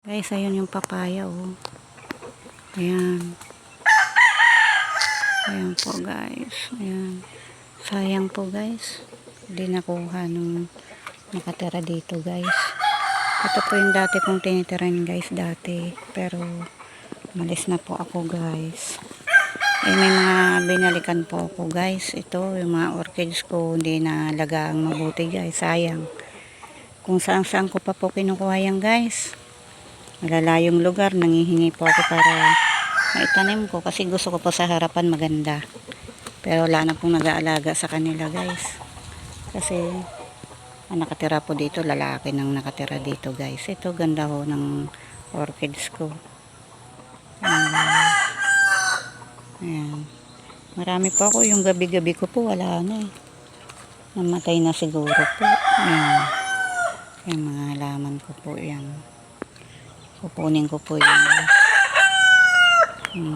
Guys, ayun yung papaya, oh. Ayan. Ayan po, guys. Ayan. Sayang po, guys. Hindi nakuha nung nakatira dito, guys. Ito po yung dati kong tinitiran, guys, dati. Pero, malis na po ako, guys. Eh, may mga binalikan po ako, guys. Ito, yung mga orchids ko, hindi nalagaan mabuti, guys. Sayang. Kung saan-saan ko pa po kinukuha yan, guys. Malalayong lugar, nangihingi po ako para maitanim ko kasi gusto ko po sa harapan maganda. Pero wala na pong nag-aalaga sa kanila, guys. Kasi ang nakatira po dito, lalaki nang nakatira dito, guys. Ito, ganda ho ng orchids ko. Ayan. Marami po ako. Yung gabi-gabi ko po, wala na eh. Namatay na siguro po. Ayan. Yung mga halaman ko po yan. Pupunin ko po yun.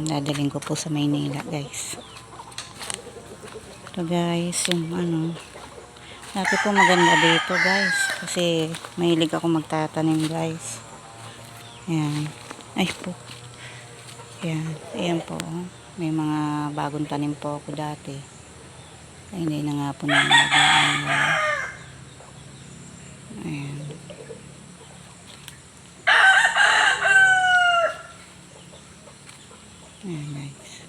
Dadaling ko po sa Maynila, guys. Ito, guys, yung ano. Dati po maganda dito, guys. Kasi mahilig ako magtatanim, guys. Ayan. Ay po. Ayan. Ayan po. May mga bagong tanim po ako dati. Ay, hindi na nga po nangalagaan. Ayan. Ayan, guys.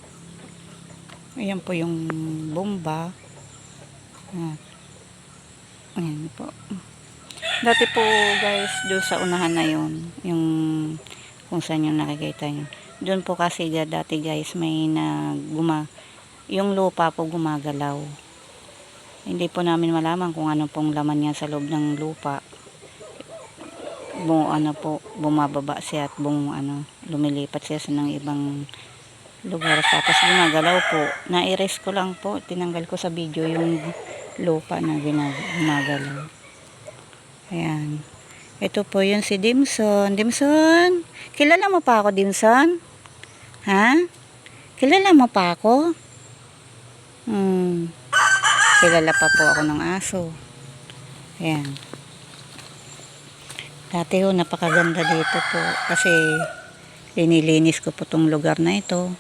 Ayan po yung bomba. Ayan po. Dati po, guys, doon sa unahan na yun, yung kung saan yung nakikita nyo. Doon po kasi dati, guys, may yung lupa po gumagalaw. Hindi po namin malaman kung ano pong laman niya sa loob ng lupa. Bumababa siya at lumilipat siya sa ng ibang lugar. Tapos gumagalaw po. Na-erase ko lang po. Tinanggal ko sa video yung lupa na gumagalaw. Ayan. Ito po yun si Dimson. Dimson, kilala mo pa ako, Dimson? Ha? Kilala mo pa ako? Kilala pa po ako ng aso. Ayan. Dati ho, napakaganda dito po. Kasi, linilinis ko po tong lugar na ito.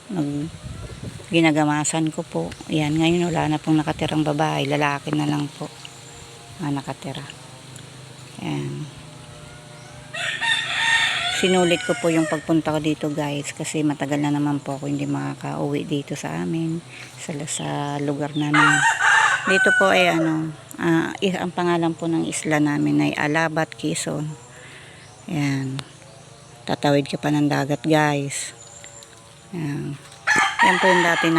Ginagamasan ko po. Ayan, ngayon wala na pong nakatirang babae. Lalaki na lang po nakatira. Ayan. Sinulit ko po yung pagpunta ko dito, guys. Kasi matagal na naman po ako hindi makaka-uwi dito sa amin. Sa lugar namin. Dito po ay ang pangalan po ng isla namin ay Alabat, Quezon. Ayan. Tatawid ka pa ng dagat, guys. Ayan. Yan po yung dati na